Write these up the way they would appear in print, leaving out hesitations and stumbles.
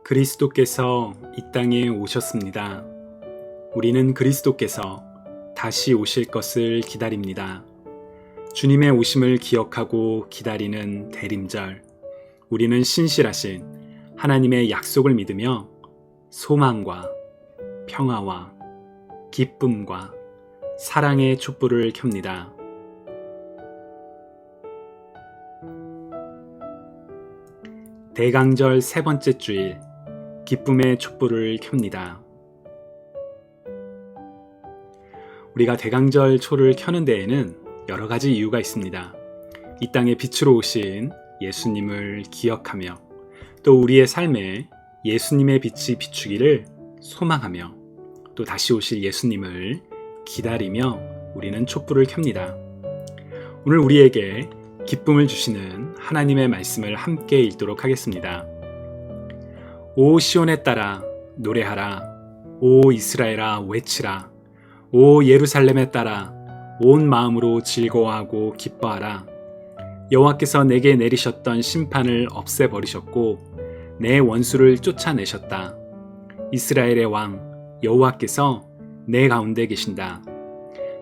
그리스도께서 이 땅에 오셨습니다. 우리는 그리스도께서 다시 오실 것을 기다립니다. 주님의 오심을 기억하고 기다리는 대림절, 우리는 신실하신 하나님의 약속을 믿으며 소망과 평화와 기쁨과 사랑의 촛불을 켭니다. 대강절 세 번째 주일, 기쁨의 촛불을 켭니다. 우리가 대강절 초를 켜는 데에는 여러 가지 이유가 있습니다. 이 땅에 빛으로 오신 예수님을 기억하며 또 우리의 삶에 예수님의 빛이 비추기를 소망하며 또 다시 오실 예수님을 기다리며 우리는 촛불을 켭니다. 오늘 우리에게 기쁨을 주시는 하나님의 말씀을 함께 읽도록 하겠습니다. 오 시온에 따라 노래하라. 오 이스라엘아 외치라. 오 예루살렘에 따라 온 마음으로 즐거워하고 기뻐하라. 여호와께서 내게 내리셨던 심판을 없애버리셨고 내 원수를 쫓아내셨다. 이스라엘의 왕 여호와께서 내 가운데 계신다.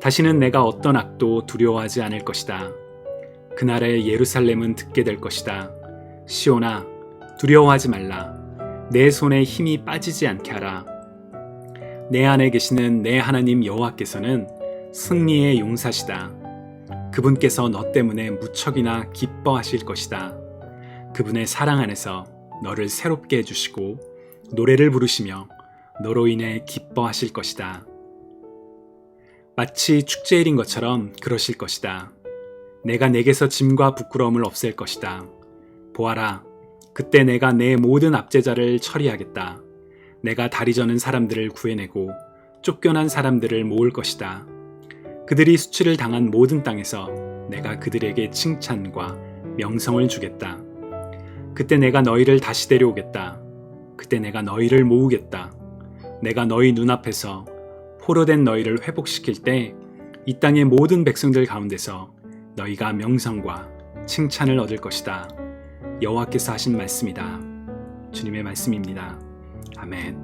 다시는 내가 어떤 악도 두려워하지 않을 것이다. 그날에 예루살렘은 듣게 될 것이다. 시온아 두려워하지 말라. 내 손에 힘이 빠지지 않게 하라. 내 안에 계시는 내 하나님 여호와께서는 승리의 용사시다. 그분께서 너 때문에 무척이나 기뻐하실 것이다. 그분의 사랑 안에서 너를 새롭게 해주시고 노래를 부르시며 너로 인해 기뻐하실 것이다. 마치 축제일인 것처럼 그러실 것이다. 내가 내게서 짐과 부끄러움을 없앨 것이다. 보아라, 그때 내가 내 모든 압제자를 처리하겠다. 내가 다리 저는 사람들을 구해내고 쫓겨난 사람들을 모을 것이다. 그들이 수치를 당한 모든 땅에서 내가 그들에게 칭찬과 명성을 주겠다. 그때 내가 너희를 다시 데려오겠다. 그때 내가 너희를 모으겠다. 내가 너희 눈앞에서 포로된 너희를 회복시킬 때 이 땅의 모든 백성들 가운데서 너희가 명성과 칭찬을 얻을 것이다. 여호와께서 하신 말씀이다. 주님의 말씀입니다. 아멘.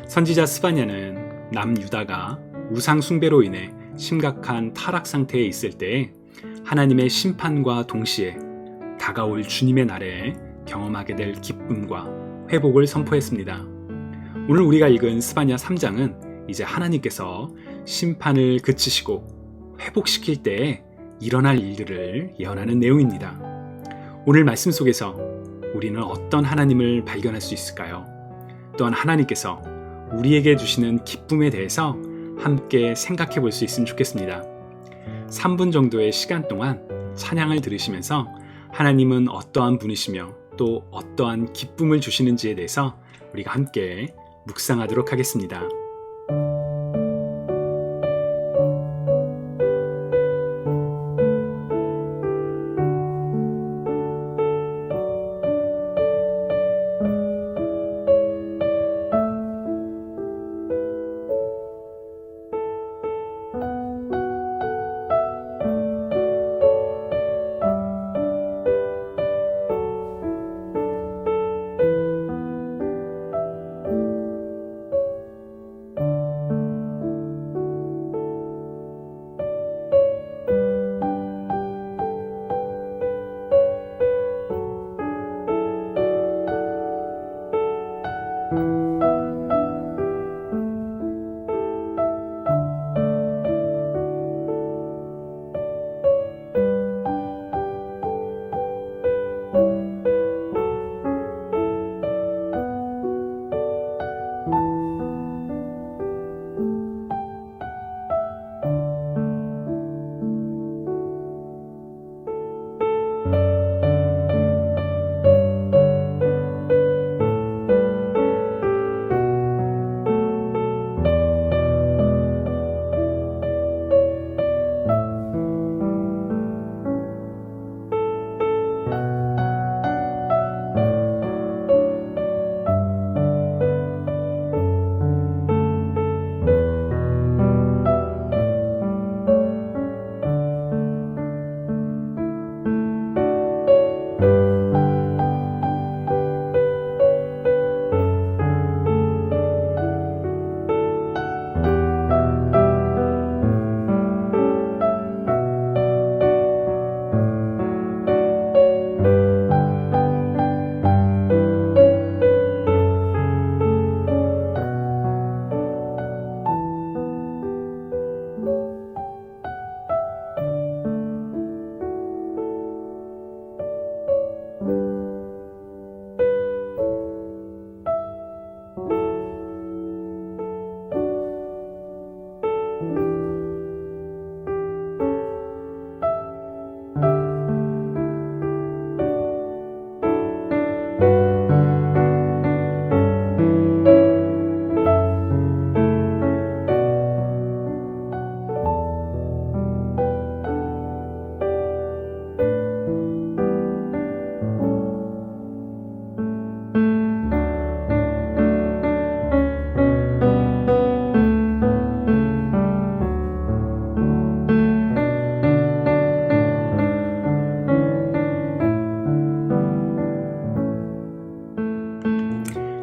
선지자 스바냐는 남유다가 우상 숭배로 인해 심각한 타락 상태에 있을 때에 하나님의 심판과 동시에 다가올 주님의 날에 경험하게 될 기쁨과 회복을 선포했습니다. 오늘 우리가 읽은 스바냐 3장은 이제 하나님께서 심판을 그치시고 회복시킬 때에 일어날 일들을 예언하는 내용입니다. 오늘 말씀 속에서 우리는 어떤 하나님을 발견할 수 있을까요? 또한 하나님께서 우리에게 주시는 기쁨에 대해서 함께 생각해 볼 수 있으면 좋겠습니다. 3분 정도의 시간 동안 찬양을 들으시면서 하나님은 어떠한 분이시며 또 어떠한 기쁨을 주시는지에 대해서 우리가 함께 묵상하도록 하겠습니다.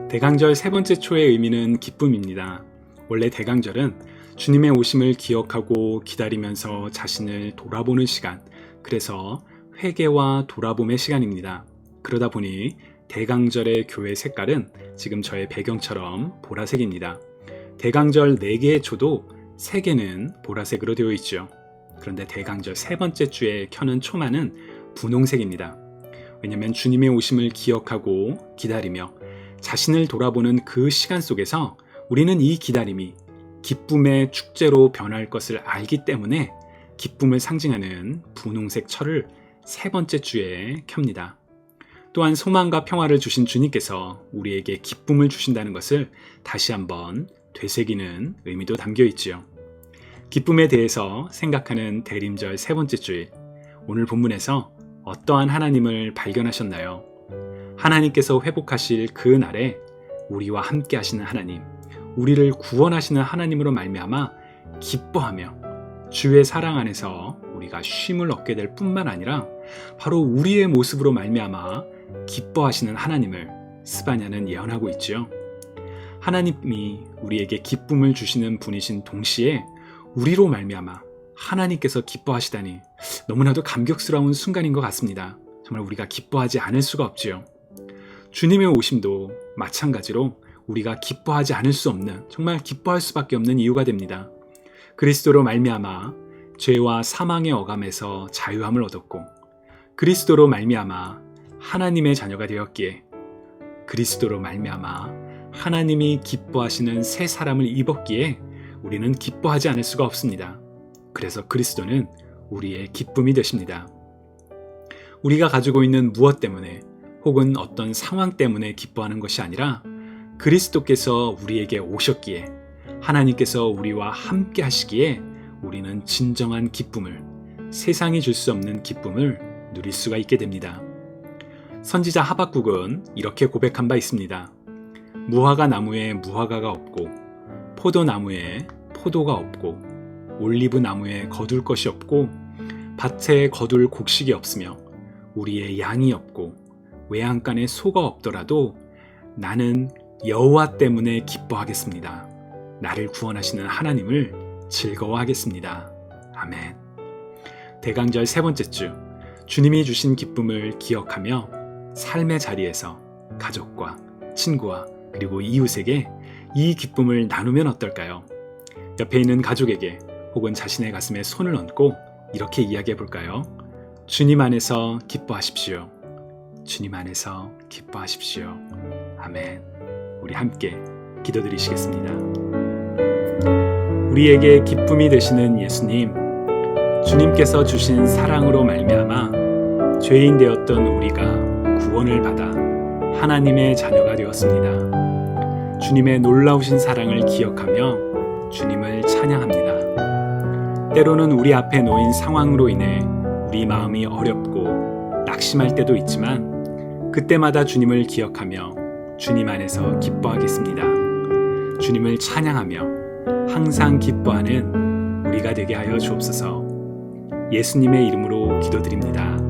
대강절 세 번째 초의 의미는 기쁨입니다. 원래 대강절은 주님의 오심을 기억하고 기다리면서 자신을 돌아보는 시간, 그래서 회개와 돌아봄의 시간입니다. 그러다 보니 대강절의 교회 색깔은 지금 저의 배경처럼 보라색입니다. 대강절 4개의 초도 3개는 보라색으로 되어 있죠. 그런데 대강절 세 번째 주에 켜는 초만은 분홍색입니다. 왜냐하면 주님의 오심을 기억하고 기다리며 자신을 돌아보는 그 시간 속에서 우리는 이 기다림이 기쁨의 축제로 변할 것을 알기 때문에 기쁨을 상징하는 분홍색 철을 세 번째 주에 켭니다. 또한 소망과 평화를 주신 주님께서 우리에게 기쁨을 주신다는 것을 다시 한번 되새기는 의미도 담겨 있지요. 기쁨에 대해서 생각하는 대림절 세 번째 주일, 오늘 본문에서 어떠한 하나님을 발견하셨나요? 하나님께서 회복하실 그 날에 우리와 함께 하시는 하나님, 우리를 구원하시는 하나님으로 말미암아 기뻐하며 주의 사랑 안에서 우리가 쉼을 얻게 될 뿐만 아니라 바로 우리의 모습으로 말미암아 기뻐하시는 하나님을 스바냐는 예언하고 있지요. 하나님이 우리에게 기쁨을 주시는 분이신 동시에 우리로 말미암아 하나님께서 기뻐하시다니 너무나도 감격스러운 순간인 것 같습니다. 정말 우리가 기뻐하지 않을 수가 없지요. 주님의 오심도 마찬가지로 우리가 기뻐하지 않을 수 없는, 정말 기뻐할 수밖에 없는 이유가 됩니다. 그리스도로 말미암아 죄와 사망의 어감에서 자유함을 얻었고, 그리스도로 말미암아 하나님의 자녀가 되었기에, 그리스도로 말미암아 하나님이 기뻐하시는 새 사람을 입었기에 우리는 기뻐하지 않을 수가 없습니다. 그래서 그리스도는 우리의 기쁨이 되십니다. 우리가 가지고 있는 무엇 때문에 혹은 어떤 상황 때문에 기뻐하는 것이 아니라 그리스도께서 우리에게 오셨기에, 하나님께서 우리와 함께 하시기에 우리는 진정한 기쁨을, 세상이 줄 수 없는 기쁨을 누릴 수가 있게 됩니다. 선지자 하박국은 이렇게 고백한 바 있습니다. 무화과 나무에 무화과가 없고, 포도나무에 포도가 없고, 올리브 나무에 거둘 것이 없고, 밭에 거둘 곡식이 없으며, 우리의 양이 없고, 외양간에 소가 없더라도 나는 여호와 때문에 기뻐하겠습니다. 나를 구원하시는 하나님을 즐거워하겠습니다. 아멘. 대강절 세 번째 주, 주님이 주신 기쁨을 기억하며 삶의 자리에서 가족과 친구와 그리고 이웃에게 이 기쁨을 나누면 어떨까요? 옆에 있는 가족에게 혹은 자신의 가슴에 손을 얹고 이렇게 이야기해 볼까요? 주님 안에서 기뻐하십시오. 주님 안에서 기뻐하십시오. 아멘. 우리 함께 기도드리시겠습니다. 우리에게 기쁨이 되시는 예수님, 주님께서 주신 사랑으로 말미암아 죄인 되었던 우리가 구원을 받아 하나님의 자녀가 되었습니다. 주님의 놀라우신 사랑을 기억하며 주님을 찬양합니다. 때로는 우리 앞에 놓인 상황으로 인해 우리 마음이 어렵고 낙심할 때도 있지만 그때마다 주님을 기억하며 주님 안에서 기뻐하겠습니다. 주님을 찬양하며 항상 기뻐하는 우리가 되게 하여 주옵소서. 예수님의 이름으로 기도드립니다.